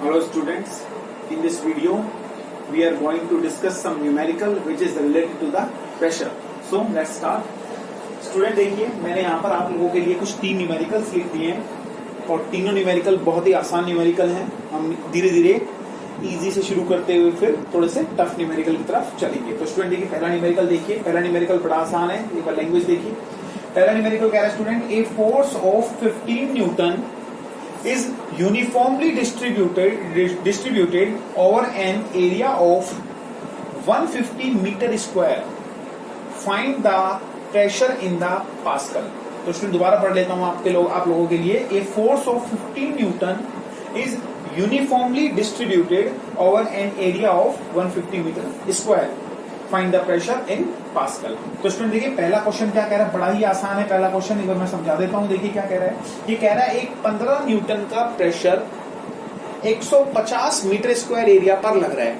Hello students, in this video we are going to discuss some numerical which is related to the pressure. So let's start. Student देखिए मैंने यहाँ पर आप लोगों के लिए कुछ 3 न्यूमेरिकल्स लिख दिए हैं और तीनों न्यूमेरिकल बहुत ही आसान न्यूमेरिकल हैं। हम धीरे धीरे इजी से शुरू करते हुए फिर थोड़े से टफ न्यूमेरिकल की तरफ चलेंगे। तो स्टूडेंट देखिए पहला न्यूमेरिकल देखिए, पहला न्यूमेरिकल बड़ा आसान है। एक बार लैंग्वेज देखिए, पहला न्यूमेरिकल कह रहा है student a force of 15 Newton is uniformly distributed over an area of 150 meter square. Find the pressure in the Pascal. तो स्टूडेंट दोबारा पढ़ लेता हूं आप लोगों के लिए। A force of 15 Newton is uniformly distributed over an area of 150 meter square. Find the pressure in Pascal. तो स्टूडेंट देखिए पहला क्वेश्चन क्या कह रहा है, बड़ा ही आसान है पहला क्वेश्चन। एक बार मैं समझा देता हूं। देखिए क्या कह रहा है, ये कह रहा है एक 15 न्यूटन का प्रेशर 150 मीटर स्क्वायर एरिया पर लग रहा है।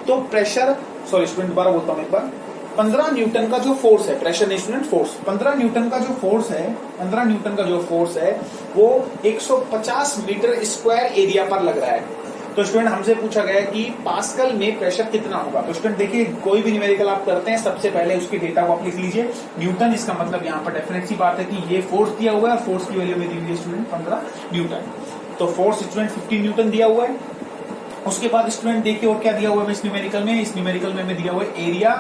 तो प्रेशर, सॉरी स्टूडेंट दोबारा बोलता हूं एक बार, 15 न्यूटन का जो फोर्स है, प्रेशर नहीं स्टूडेंट फोर्स, 15 न्यूटन का जो फोर्स है, 15 न्यूटन का जो फोर्स है वो 150 मीटर स्क्वायर एरिया पर लग रहा है। तो स्टूडेंट हमसे पूछा गया कि पास्कल में प्रेशर कितना होगा। तो स्टूडेंट देखिए कोई भी न्यूमेरिकल आप करते हैं सबसे पहले उसकी डेटा को आप लिख लीजिए। न्यूटन, इसका मतलब यहाँ पर डेफिनेट सी बात है कि ये फोर्स दिया हुआ है और फोर्स की वैल्यू में दी हुई है स्टूडेंट 15 न्यूटन। तो फोर्स स्टूडेंट 15 न्यूटन दिया हुआ है। उसके बाद स्टूडेंट देखिए और क्या दिया हुआ है इस न्यूमेरिकल में, इस न्यूमेरिकल में हमें दिया हुआ है एरिया,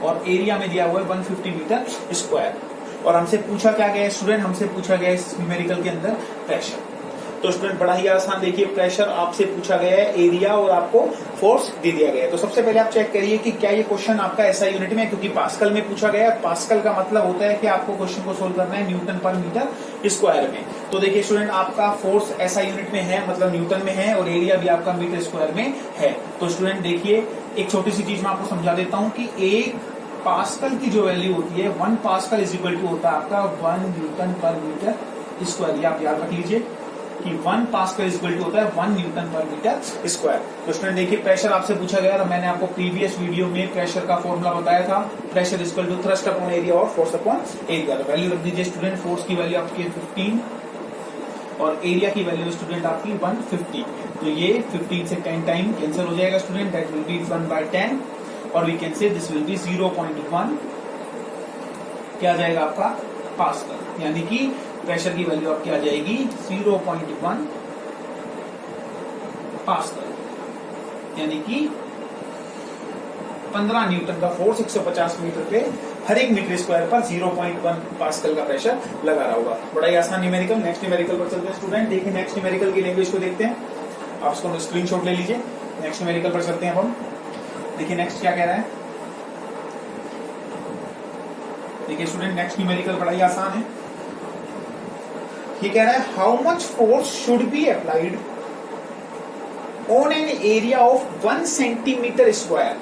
और एरिया में दिया हुआ है 150 मीटर स्क्वायर। और हमसे पूछा क्या गया स्टूडेंट, हमसे पूछा गया इस न्यूमेरिकल के अंदर प्रेशर। तो स्टूडेंट बड़ा ही आसान, देखिए प्रेशर आपसे पूछा गया है, एरिया और आपको फोर्स दे दिया गया है। तो सबसे पहले आप चेक करिए कि क्या ये क्वेश्चन आपका एसआई यूनिट में है, क्योंकि पास्कल में पूछा गया है। पास्कल का मतलब होता है कि आपको क्वेश्चन को सोल्व करना है न्यूटन पर मीटर स्क्वायर में। तो देखिए स्टूडेंट आपका फोर्स एसआई यूनिट में है, मतलब न्यूटन में है, और एरिया भी आपका मीटर स्क्वायर में है। तो स्टूडेंट देखिए एक छोटी सी चीज मैं आपको समझा देता हूँ कि एक पास्कल की जो वैल्यू होती है 1 पास्कल इज इक्वल टू होता है आपका 1 न्यूटन पर मीटर स्क्वायर। ये आप याद रख लीजिए कि 1 पास्कल इज इक्वल टू होता है 1 न्यूटन पर मीटर स्क्वायर। तो स्टूडेंट देखिए प्रेशर आपसे पूछा गया था, मैंने आपको प्रीवियस वीडियो में प्रेशर का फॉर्मूला बताया था। Pressure is equal to thrust upon area और फोर्स अपॉन एरिया। तो वैल्यू रख दीजिए स्टूडेंट, फोर्स की वैल्यू आपकी 15 और एरिया की वैल्यू स्टूडेंट आपकी 150। तो ये 15 से 10 टाइम कैंसिल हो जाएगा स्टूडेंट, दैट विल बी 1/10, और we can say this will be 0.1 क्या आ जाएगा आपका पास्कल, यानी कि प्रेशर की वैल्यू आपकी आ जाएगी 0.1 पास्कल, यानी कि 15 न्यूटन का फोर्स 150 मीटर पे हर एक मीटर स्क्वायर पर 0.1 पास्कल का प्रेशर लगा रहा होगा। बड़ा ही आसान न्यूमेरिकल। नेक्स्ट न्यूमेरिकल पर चलते हैं स्टूडेंट। देखिए नेक्स्ट न्यूमेरिकल की लैंग्वेज को देखते हैं, आप इसको स्क्रीनशॉट ले लीजिए। नेक्स्ट न्यूमेरिकल पर चलते हैं हम। देखिए नेक्स्ट क्या कह रहा है, देखिए स्टूडेंट नेक्स्ट न्यूमेरिकल बड़ा ही आसान है। ये कह रहा है how much force should be applied on an area of 1 centimetre square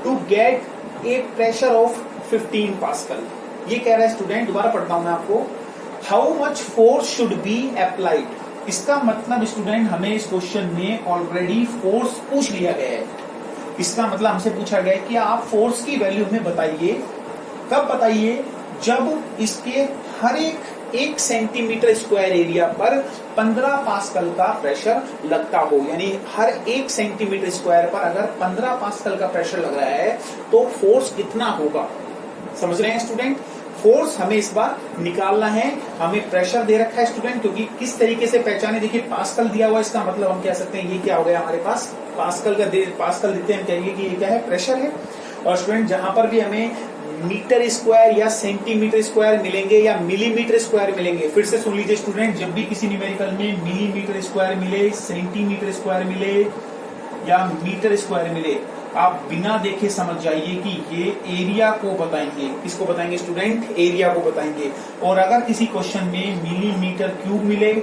to get a pressure of 15 pascal. ये कह रहा है स्टूडेंट, दोबारा पढ़ता हूं मैं आपको, how much force should be applied. इसका मतलब स्टूडेंट हमें इस क्वेश्चन में ऑलरेडी फोर्स पूछ लिया गया है। इसका मतलब हमसे पूछा गया है कि आप फोर्स की वैल्यू हमें बताइए। कब बताइए, जब इसके हर एक सेंटीमीटर स्क्वायर एरिया पर 15 पास्कल का प्रेशर लगता हो। यानी हर 1 सेंटीमीटर स्क्वायर पर अगर 15 पास्कल का प्रेशर लग रहा है तो फोर्स कितना होगा। समझ रहे हैं स्टूडेंट, फोर्स हमें इस बार निकालना है। हमें प्रेशर दे रखा है स्टूडेंट, क्योंकि किस तरीके से पहचाने, देखिए पास्कल दिया हुआ, इसका मतलब हम कह सकते हैं ये क्या हो गया हमारे पास पास्कल देते हैं, हम कहेंगे कि ये क्या है, प्रेशर है। और स्टूडेंट जहां पर भी हमें मीटर स्क्वायर या सेंटीमीटर स्क्वायर मिलेंगे या मिलीमीटर स्क्वायर मिलेंगे, फिर से सुन लीजिए स्टूडेंट, जब भी किसी न्यूमेरिकल में मिलीमीटर स्क्वायर मिले, सेंटीमीटर स्क्वायर मिले या मीटर स्क्वायर मिले, आप बिना देखे समझ जाइए कि ये एरिया को बताएंगे। किसको बताएंगे स्टूडेंट, एरिया को बताएंगे। और अगर किसी क्वेश्चन में मिलीमीटर क्यूब मिले,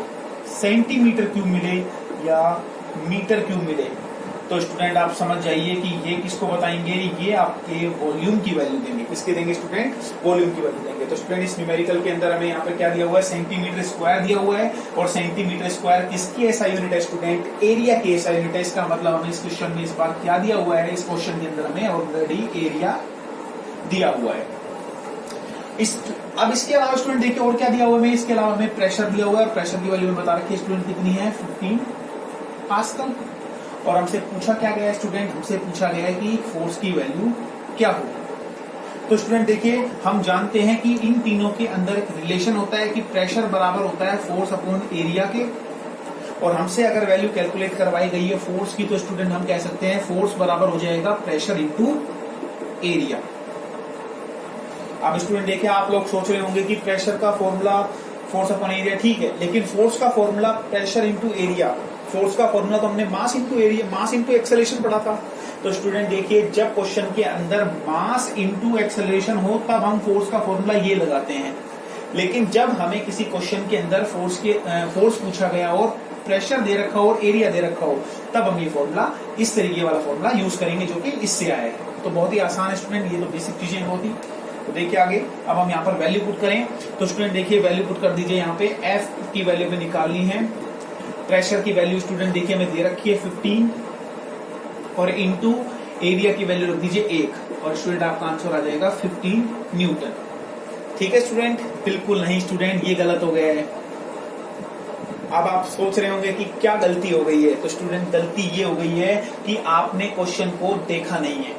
सेंटीमीटर क्यूब मिले या मीटर क्यूब मिले, तो स्टूडेंट आप समझ जाइए कि ये किसको बताएंगे, ये आपके वॉल्यूम की वैल्यू देंगे। किसके देंगे स्टूडेंट, वॉल्यूम की वैल्यू देंगे। तो स्टूडेंट इस न्यूमेरिकल के अंदर हमें यहाँ पे क्या दिया हुआ है, सेंटीमीटर स्क्वायर दिया हुआ है, और सेंटीमीटर स्क्वायर किसकी एसआई यूनिट है स्टूडेंट, एरिया की एसआई यूनिट है। इसका मतलब हमें इस क्वेश्चन में इस बार क्या दिया हुआ है, इस क्वेश्चन के अंदर हमें ऑलरेडी एरिया दिया हुआ है। अब इसके अलावा स्टूडेंट देखिए और क्या दिया हुआ है, इसके अलावा हमें प्रेशर दिया हुआ है, प्रेशर की वैल्यू में बता रखी है स्टूडेंट कितनी है, 15 पास्कल। और हमसे पूछा क्या गया है स्टूडेंट, हमसे पूछा गया है कि फोर्स की वैल्यू क्या होगी। तो स्टूडेंट देखिए, हम जानते हैं कि इन तीनों के अंदर एक रिलेशन होता है कि प्रेशर बराबर होता है फोर्स अपॉन एरिया के। और हमसे अगर वैल्यू कैलकुलेट करवाई गई है फोर्स की, तो स्टूडेंट हम कह सकते हैं फोर्स बराबर हो जाएगा प्रेशर इंटू एरिया। अब स्टूडेंट देखिए, आप लोग सोच रहे होंगे कि प्रेशर का फॉर्मूला फोर्स अपॉन एरिया ठीक है, लेकिन फोर्स का formula pressure into area, force का फॉर्मूला तो हमने mass into area, mass into acceleration पढ़ा था। तो स्टूडेंट देखिए, जब क्वेश्चन के अंदर मास इंटू एक्सेलरेशन हो तब हम फोर्स का फॉर्मूला ये लगाते हैं, लेकिन जब हमें किसी क्वेश्चन के अंदर फोर्स पूछा गया और प्रेशर दे रखा हो और एरिया दे रखा हो, तब हम ये फॉर्मूला, इस तरीके वाला फॉर्मूला यूज करेंगे जो कि इससे आया है। तो बहुत ही आसान है स्टूडेंट, ये तो बेसिक चीजें बहुत ही। तो देखिए आगे, अब हम यहाँ पर वैल्यू पुट करें। तो स्टूडेंट देखिए, वैल्यू पुट कर दीजिए। यहाँ पे एफ की वैल्यू में निकालनी है, प्रेशर की वैल्यू स्टूडेंट देखिए हमें दे रखी है 15 और इंटू एरिया की वैल्यू रख दीजिए 1, और स्टूडेंट आपका आंसर आ जाएगा 15 न्यूटन। ठीक है स्टूडेंट? बिल्कुल नहीं स्टूडेंट, ये गलत हो गया है। अब आप सोच रहे होंगे कि क्या गलती हो गई है। तो स्टूडेंट गलती ये हो गई है कि आपने क्वेश्चन को देखा नहीं है।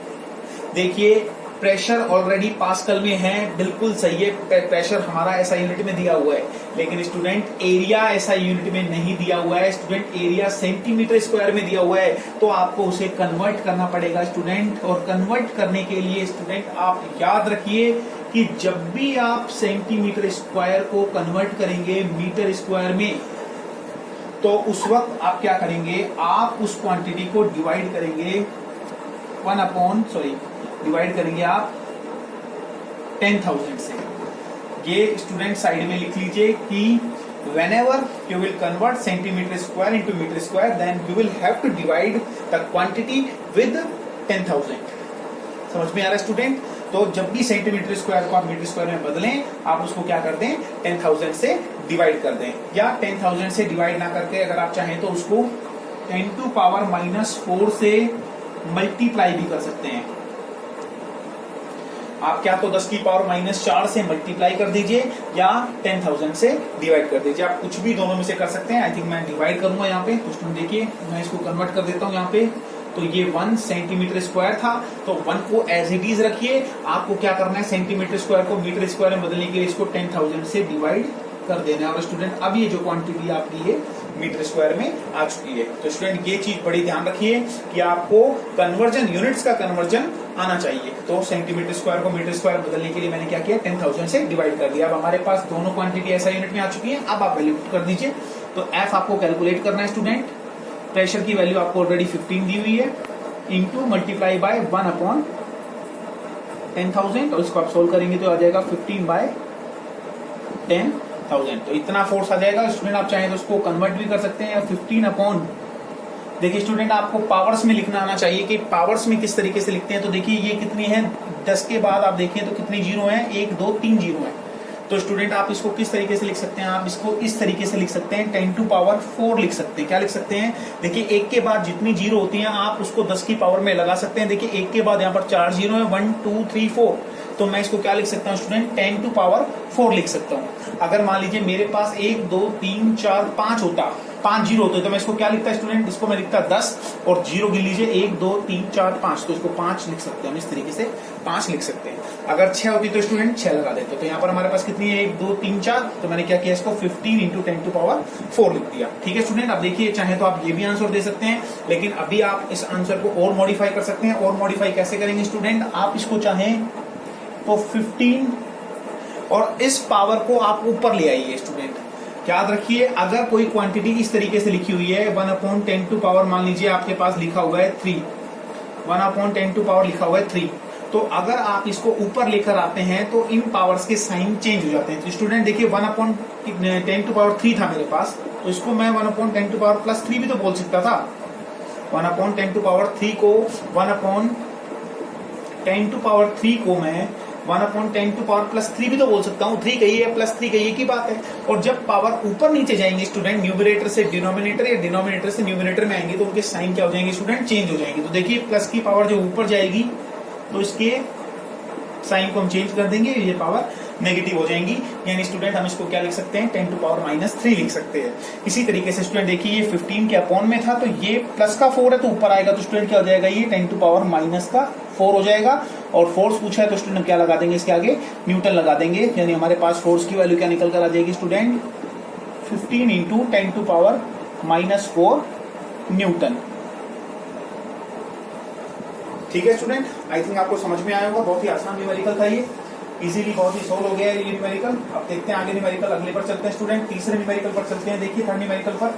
देखिए, प्रेशर ऑलरेडी पास्कल में है, बिल्कुल सही है, प्रेशर हमारा ऐसा यूनिट में दिया हुआ है, लेकिन स्टूडेंट एरिया ऐसा यूनिट में नहीं दिया हुआ है। स्टूडेंट एरिया सेंटीमीटर स्क्वायर में दिया हुआ है, तो आपको उसे कन्वर्ट करना पड़ेगा स्टूडेंट। और कन्वर्ट करने के लिए स्टूडेंट आप याद रखिए कि जब भी आप सेंटीमीटर स्क्वायर को कन्वर्ट करेंगे मीटर स्क्वायर में, तो उस वक्त आप क्या करेंगे, आप उस क्वांटिटी को डिवाइड करेंगे डिवाइड करेंगे आप 10,000 से। ये स्टूडेंट साइड में लिख लीजिए कि whenever you will convert centimeter square into meter square, then you will have to divide the quantity with 10,000। समझ में आ रहा है स्टूडेंट? तो जब भी सेंटीमीटर स्क्वायर को आप मीटर स्क्वायर में बदलें, आप उसको क्या कर दें, 10,000 से डिवाइड कर दें। या 10,000 से डिवाइड ना करके अगर आप चाहें तो उसको 10⁻⁻4 से मल्टीप्लाई भी कर सकते हैं। आप क्या तो 10⁻⁻4 से मल्टीप्लाई कर दीजिए या 10,000 से डिवाइड कर दीजिए। आप कुछ भी दोनों में से कर सकते हैं। आई थिंक मैं डिवाइड करूंगा यहाँ पे। तो स्टूडेंट देखिए, मैं इसको कन्वर्ट कर देता हूँ यहाँ पे। तो ये 1 सेंटीमीटर स्क्वायर था, तो 1 को एज इट इज रखिए। आपको क्या करना है, सेंटीमीटर स्क्वायर को मीटर स्क्वायर में बदलने के लिए इसको 10,000 से डिवाइड कर देना है। और स्टूडेंट अब ये जो क्वांटिटी आपकी ये मीटर स्क्वायर में आ चुकी है। तो स्टूडेंट ये चीज बड़ी ध्यान रखिए कि आपको कन्वर्जन, यूनिट्स का कन्वर्जन आना चाहिए। तो सेंटीमीटर स्क्वायर को मीटर स्क्वायर बदलने के लिए मैंने क्या किया, 10,000 से डिवाइड कर दिया। अब हमारे पास दोनों क्वांटिटी ऐसा यूनिट में आ चुकी है। अब आप वैल्यू पुट कर दीजिए। तो एफ आपको कैलकुलेट करना है स्टूडेंट। प्रेशर की वैल्यू आपको ऑलरेडी 15 दी हुई है, इंटू मल्टीप्लाई बाय 1/10,000। और इसको आप सोल्व करेंगे तो आ जाएगा 15/10,000। तो इतना फोर्स आ जाएगा। स्टूडेंट आप चाहें तो उसको कन्वर्ट भी कर सकते हैं, या 15 देखिए स्टूडेंट आपको पावर्स में लिखना आना चाहिए कि पावर्स में किस तरीके से लिखते हैं। तो देखिए ये कितनी है, 10 के बाद आप देखें तो कितनी जीरो है, 1 2 3 जीरो है। तो स्टूडेंट आप इसको किस तरीके से लिख सकते हैं, आप इसको इस तरीके से लिख सकते हैं, 10⁻⁴ लिख सकते हैं। क्या लिख सकते हैं, देखिए 1 के बाद जितनी जीरो होती हैं आप उसको 10 की पावर में लगा सकते हैं। देखिए 1 के बाद यहाँ पर 4 जीरो है, 1 2 3 4। तो मैं इसको क्या लिख सकता हूँ स्टूडेंट, 10⁻⁴ लिख सकता हूँ। अगर मान लीजिए मेरे पास 1 2 3 4 5 होता, 5 जीरो होते, तो मैं इसको क्या लिखता स्टूडेंट, इसको मैं लिखता 10 और जीरो गिन लीजिए 1 2 3 4 5। तो इसको 5 लिख सकते हैं हम, इस तरीके से 5 लिख सकते हैं। अगर 6 होती तो स्टूडेंट 6 लगा देते। तो यहाँ पर हमारे पास कितनी है, 1 2 3 4। तो मैंने क्या किया, इसको 15 × 10⁻⁴ लिख दिया। ठीक है स्टूडेंट? अब देखिए चाहे तो आप ये भी आंसर दे सकते हैं, लेकिन अभी आप इस आंसर को और मॉडिफाई कर सकते हैं। और मॉडिफाई कैसे करेंगे स्टूडेंट, आप इसको चाहें तो 15 और इस पावर को आप ऊपर ले आइए स्टूडेंट। याद रखिए, अगर कोई क्वांटिटी इस तरीके से लिखी हुई है 1/10⁻, मान लीजिए आपके पास लिखा हुआ है 3, 1/10⁻ लिखा हुआ है 3। तो अगर आप इसको ऊपर लेकर आते हैं तो इन पावर्स के साइन चेंज हो जाते हैं। तो स्टूडेंट देखिए 1/10⁻³ था मेरे पास, तो इसको मैं 1/10⁻+3 भी तो बोल सकता था। 1/10⁻³ को 1/10⁻³ को मैं 1/10⁻+3 भी तो बोल सकता हूँ। 3 कहिए या +3 कहिए की बात है। और जब पावर ऊपर नीचे जाएंगे स्टूडेंट, न्यूमरेटर से डिनोमिनेटर या डिनोमिनेटर से न्यूमरेटर में आएंगे, तो उनके साइन क्या हो जाएंगे स्टूडेंट, चेंज हो जाएंगे। तो देखिए प्लस की पावर जो ऊपर जाएगी तो इसके साइन को हम चेंज कर देंगे, ये पावर नेगेटिव हो जाएंगी, यानी स्टूडेंट हम इसको क्या लिख सकते हैं 10 टू पावर -3 लिख सकते हैं। इसी तरीके से स्टूडेंट देखिए ये 15 के अपॉन में था, तो ये प्लस का 4 है तो ऊपर आएगा, तो स्टूडेंट क्या हो जाएगा ये 10 टू पावर -4 हो जाएगा। और फोर्स पूछा है तो स्टूडेंट क्या लगा देंगे इसके आगे, न्यूटन लगा देंगे, यानी हमारे पास फोर्स की वैल्यू क्या निकल कर आ जाएगी student 15 into 10 to power -4 newton. ठीक है स्टूडेंट, आई थिंक आपको समझ में आया होगा, बहुत ही आसान न्यूमेरिकल था ये, इजीली बहुत ही सोल्व हो गया है ये न्यूमेरिकल। अब देखते हैं आगे न्यूमेरिकल, अगले पर चलते हैं स्टूडेंट, तीसरे न्यूमेरिकल पर चलते हैं। देखिए थर्ड न्यूमेरिकल पर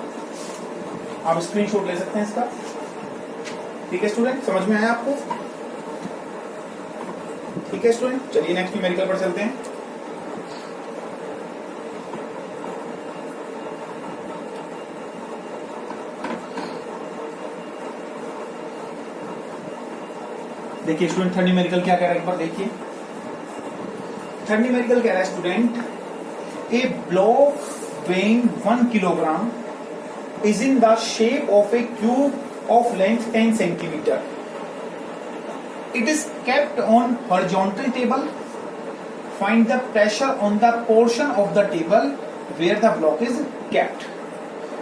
आप स्क्रीनशॉट ले सकते हैं इसका। ठीक है स्टूडेंट, समझ में आया आपको? ठीक है स्टूडेंट, चलिए नेक्स्ट न्यूमेरिकल पर चलते हैं। देखिए स्टूडेंट थर्ड न्यूमेरिकल क्या कह रहा है, एक बार देखिए। थर्ड न्यूमेरिकल कह रहा है student, a block weighing 1 kilogram is in the shape of a cube of length 10 centimetre. It is kept on horizontal table. Find the pressure on the portion of the table where the block is kept.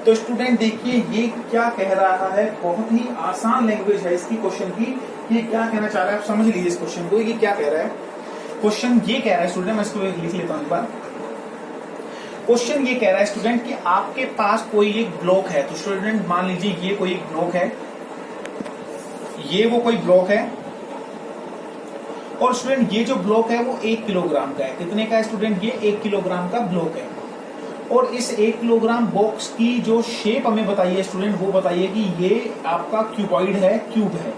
तो student देखिए ये क्या कह रहा है, बहुत ही आसान language है इसकी क्वेश्चन की। ये क्या कहना चाह रहा है आप समझ लीजिए इस क्वेश्चन को, ये क्या कह रहा है। क्वेश्चन ये कह रहा है स्टूडेंट, मैं इसको लिख लेता हूं एक बार। क्वेश्चन ये कह रहा है स्टूडेंट कि आपके पास कोई एक ब्लॉक है, तो स्टूडेंट मान लीजिए ये कोई एक ब्लॉक है, ये वो कोई ब्लॉक है, और स्टूडेंट ये जो ब्लॉक है वो 1 किलोग्राम का है। कितने का है स्टूडेंट, ये 1 किलोग्राम का ब्लॉक है। और इस 1 किलोग्राम बॉक्स की जो शेप हमें बताइए स्टूडेंट, वो बताइए कि ये आपका क्यूबॉइड है, क्यूब है,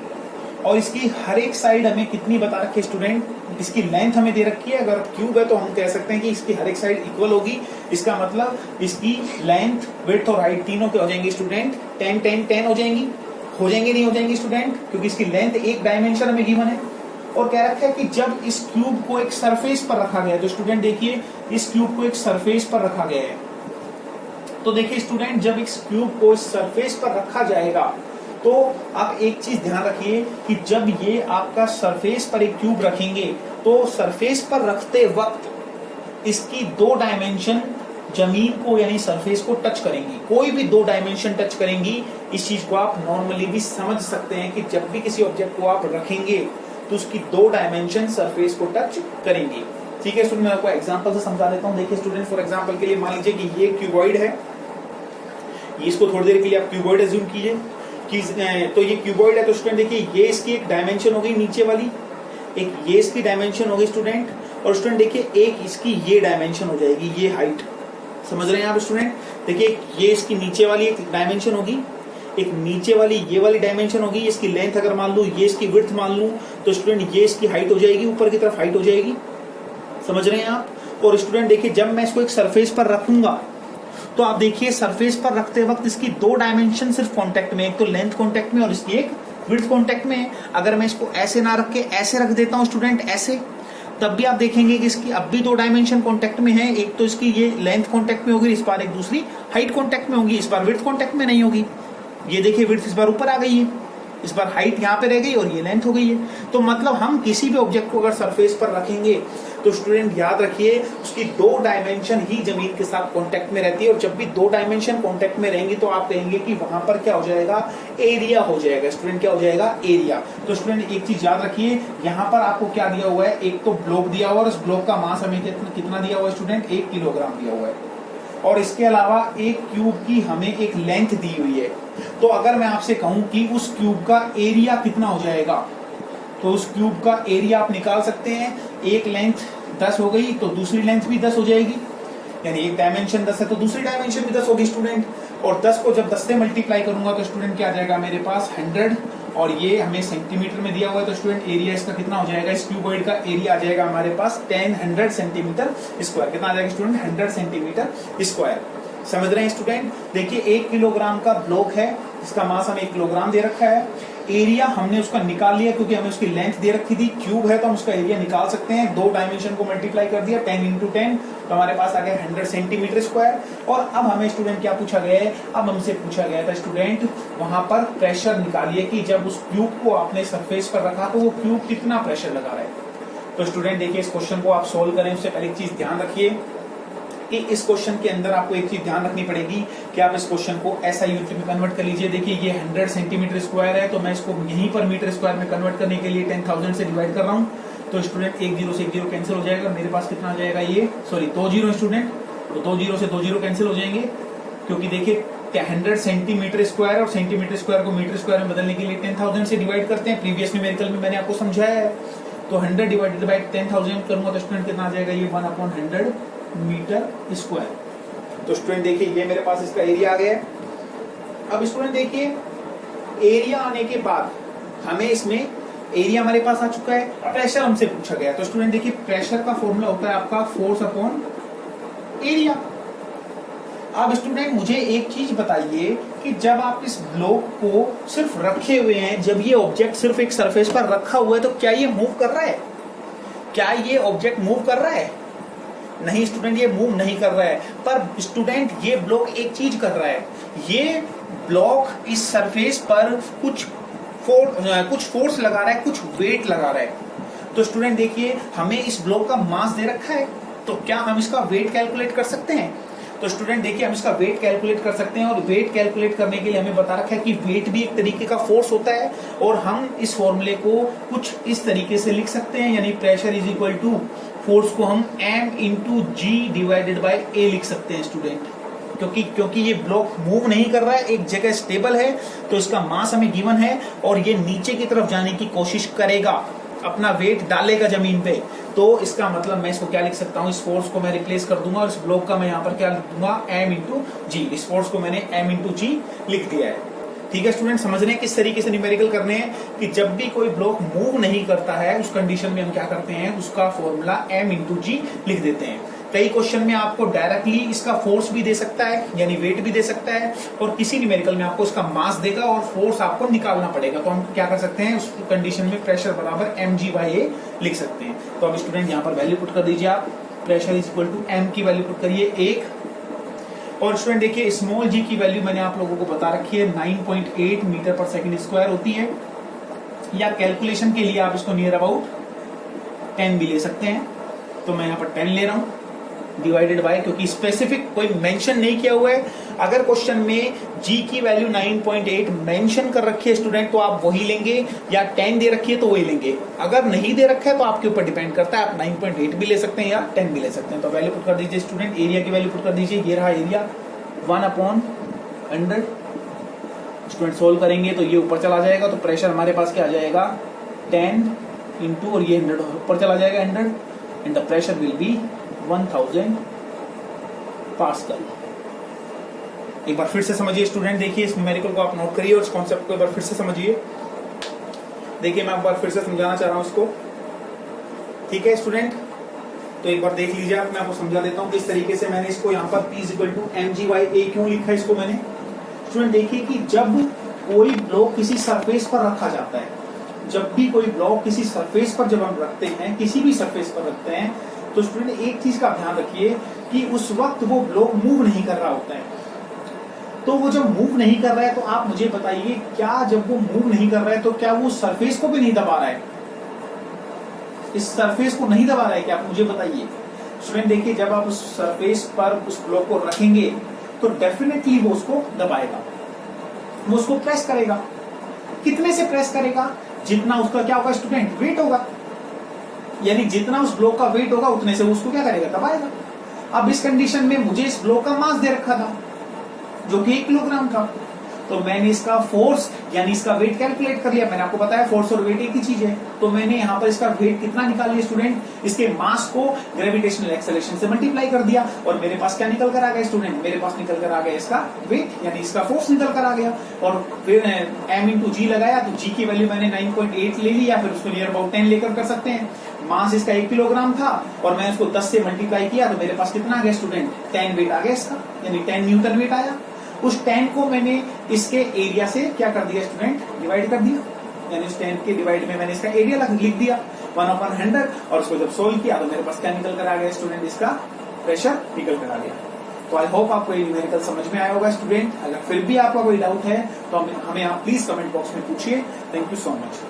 और इसकी हर एक साइड हमें कितनी बता रखी है स्टूडेंट, इसकी लेंथ हमें दे रखी है। अगर क्यूब है तो हम कह सकते हैं कि इसकी हर एक साइड इक्वल होगी, इसका मतलब इसकी लेंथ, विड्थ और हाइट तीनों के हो जाएंगी स्टूडेंट 10 10 10 हो जाएंगी, नहीं हो जाएंगी स्टूडेंट, क्योंकि इसकी लेंथ एक डायमेंशन हमें गिवन है। और कह रखा है कि जब इस क्यूब को एक सरफेस पर रखा गया है, तो स्टूडेंट देखिए इस क्यूब को एक सरफेस पर रखा गया है, तो देखिए स्टूडेंट जब इस क्यूब को इस सरफेस पर रखा जाएगा, तो आप एक चीज ध्यान रखिए कि जब ये आपका सरफेस पर एक क्यूब रखेंगे, तो सरफेस पर रखते वक्त इसकी 2 डायमेंशन जमीन को यानी सरफेस को टच करेंगी। कोई भी 2 डायमेंशन टच करेंगी, इस चीज को आप नॉर्मली भी समझ सकते हैं कि जब भी किसी ऑब्जेक्ट को आप रखेंगे तो उसकी 2 डायमेंशन सरफेस को टच करेंगी। ठीक है स्टूडेंट, मैं आपको एग्जांपल से समझा देता हूं। देखिए स्टूडेंट फॉर एग्जांपल के लिए मान लीजिए कि ये क्यूबॉइड है, इसको थोड़ी देर के लिए आप क्यूबॉइड एज्यूम कीजिए कि तो ये क्यूबॉइड है। तो स्टूडेंट देखिए ये इसकी एक डायमेंशन हो गई नीचे वाली, एक ये इसकी डायमेंशन हो गई स्टूडेंट, और स्टूडेंट देखिए एक इसकी ये डायमेंशन हो जाएगी, ये हाइट, समझ रहे हैं आप स्टूडेंट। देखिए ये इसकी नीचे वाली एक डायमेंशन होगी, एक नीचे वाली ये वाली डायमेंशन होगी, इसकी लेंथ अगर मान लूं, ये इसकी विड्थ मान लूं, तो स्टूडेंट ये इसकी हाइट हो जाएगी, ऊपर की तरफ हाइट हो जाएगी, समझ रहे हैं आप। और स्टूडेंट देखिए जब मैं इसको एक सरफेस पर रखूंगा, तो आप देखिए सरफेस पर रखते वक्त इसकी 2 डायमेंशन सिर्फ कांटेक्ट में, एक तो लेंथ कांटेक्ट में और इसकी एक विड्थ कांटेक्ट में है। अगर मैं इसको ऐसे ना रख के ऐसे रख देता हूं स्टूडेंट, ऐसे, तब भी आप देखेंगे कि इसकी अब भी 2 डायमेंशन कांटेक्ट में है, एक तो इसकी ये लेंथ कांटेक्ट में होगी, इस बार एक दूसरी हाइट कांटेक्ट में होगी, इस बार विड्थ कांटेक्ट में नहीं होगी। ये देखिए विड्थ इस बार ऊपर आ गई है, इस बार हाइट यहाँ पे रह गई और ये लेंथ हो गई है। तो मतलब हम किसी भी ऑब्जेक्ट को अगर सरफेस पर रखेंगे तो स्टूडेंट याद रखिए उसकी 2 डायमेंशन ही जमीन के साथ कांटेक्ट में रहती है, और जब भी 2 डायमेंशन कांटेक्ट में रहेंगी तो आप कहेंगे कि वहां पर क्या हो जाएगा, एरिया हो जाएगा। स्टूडेंट क्या हो जाएगा, एरिया। तो स्टूडेंट एक चीज याद रखिए, यहाँ पर आपको क्या दिया हुआ है, एक तो ब्लॉक दिया हुआ है, उस ब्लॉक का मास हमें कितना दिया हुआ है स्टूडेंट, 1 किलोग्राम दिया हुआ है, और इसके अलावा एक क्यूब की हमें एक लेंथ दी हुई है। तो अगर मैं आपसे कहूं कि उस क्यूब का एरिया कितना हो जाएगा, तो उस क्यूब का एरिया आप निकाल सकते हैं। एक लेंथ 10 हो गई तो दूसरी लेंथ भी 10 हो जाएगी, यानी एक डायमेंशन 10 है तो दूसरी डायमेंशन भी 10 होगी स्टूडेंट। और 10 को जब 10 से मल्टीप्लाई करूंगा तो स्टूडेंट क्या आ जाएगा मेरे पास 100, और ये हमें सेंटीमीटर में दिया हुआ है, तो स्टूडेंट एरिया इसका कितना हो जाएगा, इस क्यूबॉइड का एरिया आ जाएगा हमारे पास 100 सेंटीमीटर स्क्वायर। कितना आ जाएगा स्टूडेंट, 100 सेंटीमीटर स्क्वायर। समझ रहे हैं स्टूडेंट। देखिए 1 किलोग्राम का ब्लॉक है, इसका मास हमें 1 किलोग्राम दे रखा है, एरिया हमने उसका निकाल लिया क्योंकि हमें उसकी लेंथ दे रखी थी, क्यूब है तो हम उसका एरिया निकाल सकते हैं। 2 डायमेंशन को मल्टीप्लाई कर दिया 10 इंटू 10, तो हमारे पास आ गया 100 सेंटीमीटर स्क्वायर। और अब हमें स्टूडेंट क्या पूछा गया है, अब हमसे पूछा गया था स्टूडेंट वहां पर प्रेशर निकालिए कि जब उस क्यूब को आपने सरफेस पर रखा तो वो क्यूब कितना प्रेशर लगा रहा है। तो स्टूडेंट देखिए इस क्वेश्चन को आप सोल्व करें उससे पहले एक चीज ध्यान रखिए कि इस क्वेश्चन के अंदर आपको एक चीज ध्यान रखनी पड़ेगी कि आप इस क्वेश्चन को SI यूनिट में कन्वर्ट कर लीजिए। देखिए ये 100 सेंटीमीटर स्क्वायर है, तो मैं इसको यहीं पर मीटर स्क्वायर में कन्वर्ट करने के लिए 10,000 से डिवाइड कर रहा हूँ। तो स्टूडेंट एक जीरो से एक जीरो कैंसिल हो जाएगा, मेरे पास कितना आ जाएगा ये, सॉरी 2 जीरो स्टूडेंट, तो 2 जीरो से 2 जीरो कैंसिल हो जाएंगे, क्योंकि देखिए 100 सेंटीमीटर स्क्वायर और सेंटीमीटर स्क्वायर को मीटर स्क्वायर में बदलने के लिए 10,000 से डिवाइड करते हैं। प्रीवियस न्यूमेरिकल में मैंने आपको समझाया है। तो 100 डिवाइडेड बाय 10,000 करूंगा तो स्टूडेंट कितना आ जाएगा, ये 1/100 मीटर स्क्वायर। तो स्टूडेंट देखिए ये मेरे पास इसका एरिया आ गया है। अब स्टूडेंट देखिए एरिया आने के बाद हमें इसमें एरिया हमारे पास आ चुका है, प्रेशर हमसे पूछा गया। तो स्टूडेंट देखिए प्रेशर का फॉर्मूला होता है आपका फोर्स अपॉन एरिया। अब स्टूडेंट मुझे एक चीज बताइए कि जब आप इस ब्लॉक को सिर्फ रखे हुए हैं, जब ये ऑब्जेक्ट सिर्फ एक सरफेस पर रखा हुआ है, तो क्या ये मूव कर रहा है? क्या ये ऑब्जेक्ट मूव कर रहा है? नहीं स्टूडेंट, ये मूव नहीं कर रहा है। पर स्टूडेंट ये ब्लॉक एक चीज कर रहा है, ये ब्लॉक इस सरफेस पर कुछ फोर्स लगा रहा है, कुछ वेट लगा रहा है। तो स्टूडेंट देखिए हमें इस ब्लॉक का मास दे रखा है, तो क्या हम इसका वेट कैलकुलेट कर सकते हैं? तो स्टूडेंट देखिए हम इसका वेट कैलकुलेट कर सकते हैं, और वेट कैलकुलेट करने के लिए हमें बता रखा है कि वेट भी एक तरीके का फोर्स होता है, और हम इस फॉर्मूले को कुछ इस तरीके से लिख सकते हैं, यानी pressure is equal to force को हम m into g divided by A लिख सकते हैं स्टूडेंट। क्योंकि ये ब्लॉक मूव नहीं कर रहा है, एक जगह स्टेबल है, तो इसका मास हमें गिवन है, और ये नीचे की तरफ जाने की कोशिश करेगा, अपना वेट डालेगा जमीन पे। तो इसका मतलब मैं इसको क्या लिख सकता हूँ, इस फोर्स को मैं रिप्लेस कर दूंगा, और इस ब्लॉक का मैं यहाँ पर क्या लिख दूंगा, m इंटू जी। इस फोर्स को मैंने m इंटू जी लिख दिया है। ठीक है स्टूडेंट, समझ रहे हैं किस तरीके से न्यूमेरिकल करने हैं कि जब भी कोई ब्लॉक मूव नहीं करता है उस कंडीशन में हम क्या करते हैं, उसका फॉर्मूला m इंटू जी लिख देते हैं। कई क्वेश्चन में आपको डायरेक्टली इसका फोर्स भी दे सकता है, यानी वेट भी दे सकता है, और किसी न्यूमेरिकल में आपको इसका मास देगा और फोर्स आपको निकालना पड़ेगा। तो हम क्या कर सकते हैं, उस कंडीशन में प्रेशर बराबर mg/a लिख सकते हैं। तो अब स्टूडेंट यहाँ पर वैल्यू पुट कर दीजिए, आप pressure is equal to m की वैल्यू पुट करिए 1, और स्टूडेंट देखिए स्मॉल जी की वैल्यू मैंने आप लोगों को बता रखी है 9.8 मीटर पर सेकंड स्क्वायर होती है, या कैलकुलेशन के लिए आप इसको नियर अबाउट 10 भी ले सकते हैं। तो मैं यहाँ पर 10 ले रहा हूँ डिवाइडेड बाय, क्योंकि स्पेसिफिक कोई मेंशन नहीं किया हुआ है। अगर क्वेश्चन में जी की वैल्यू 9.8 मेंशन कर रखी है स्टूडेंट तो आप वही लेंगे, या 10 दे रखी है तो वही लेंगे। अगर नहीं दे रखा है तो आपके ऊपर डिपेंड करता है, आप 9.8 भी ले सकते हैं या 10 भी ले सकते हैं। तो वैल्यू पुट कर दीजिए स्टूडेंट, एरिया की वैल्यू पुट कर दीजिए, ये रहा एरिया 1/100। स्टूडेंट सोल्व करेंगे तो ये ऊपर चला जाएगा, तो प्रेशर हमारे पास क्या आ जाएगा 10 इंटू, और ये 100 ऊपर चला जाएगा 100, and the pressure will be 1000 pascal. एक बार फिर से समझिए स्टूडेंट, देखिए इस न्यूमेरिकल को आप नोट करिए और इस कॉन्सेप्ट को एक बार फिर से समझिए। देखिए मैं एक बार फिर से समझाना चाह रहा हूं इसको, ठीक है स्टूडेंट? तो एक बार देख लीजिए आप, मैं आपको समझा देता हूं किस तरीके से मैंने इसको यहाँ पर P इक्वल टू mg/a क्यों लिखा है इसको मैंने। स्टूडेंट देखिए कि जब कोई ब्लॉक किसी सरफेस पर रखा जाता है, जब भी कोई ब्लॉक किसी सरफेस पर जब हम रखते हैं, किसी भी सरफेस पर रखते हैं, तो स्टूडेंट एक चीज का ध्यान रखिए कि उस वक्त वो ब्लॉक मूव नहीं कर रहा होता है। तो वो जब मूव नहीं कर रहा है तो आप मुझे बताइए, क्या जब वो मूव नहीं कर रहा है तो क्या वो सरफेस को भी नहीं दबा रहा है? इस सरफेस को नहीं दबा रहा है क्या, आप मुझे बताइए। स्टूडेंट देखिए जब आप उस सरफेस पर उस ब्लॉक को रखेंगे तो डेफिनेटली वो उसको दबाएगा, वो उसको प्रेस करेगा। कितने से प्रेस करेगा? जितना उसका क्या होगा स्टूडेंट, वेट होगा, यानी जितना उस ब्लॉक का वेट होगा उतने से उसको क्या करेगा, दबाएगा। अब इस कंडीशन में मुझे इस ब्लॉक का मास दे रखा था जो कि 1 किलोग्राम था, तो मैंने इसका फोर्स यानी इसका वेट कैलकुलेट कर लिया। मैंने आपको बताया फोर्स और वेट एक ही चीज है, तो मैंने यहाँ पर इसका वेट कितना निकाल लिया स्टूडेंट, इसके मास को ग्रेविटेशनल एक्सेलरेशन से मल्टीप्लाई कर दिया, और मेरे पास क्या निकल कर आ गया स्टूडेंट, मेरे पास निकल कर आ गया इसका वेट यानी इसका फोर्स निकल कर आ गया। और फिर m इंटू जी लगाया, तो जी की वैल्यू मैंने 9.8 ले ली, या फिर उसको नियर अबाउट 10 लेकर कर सकते हैं। मास इसका 1 किलोग्राम था और मैं इसको 10 से मल्टीप्लाई किया, तो मेरे पास कितना आ गया स्टूडेंट, 10 वेट आ गया इसका, यानी 10 न्यूटन वेट आया। उस 10 को मैंने इसके एरिया से क्या कर दिया स्टूडेंट, डिवाइड कर दिया, यानी उस 10 के डिवाइड में मैंने इसका एरिया लिख दिया 1/100, और उसको जब सोल्व किया तो मेरे पास क्या निकल कर आ गया स्टूडेंट, इसका प्रेशर निकल कर आ गया। तो आई होप आपको ये न्यूमेरिकल समझ में आया होगा स्टूडेंट। अगर फिर भी आपका कोई डाउट है तो हमें आप प्लीज कमेंट बॉक्स में पूछिए। Thank you so much.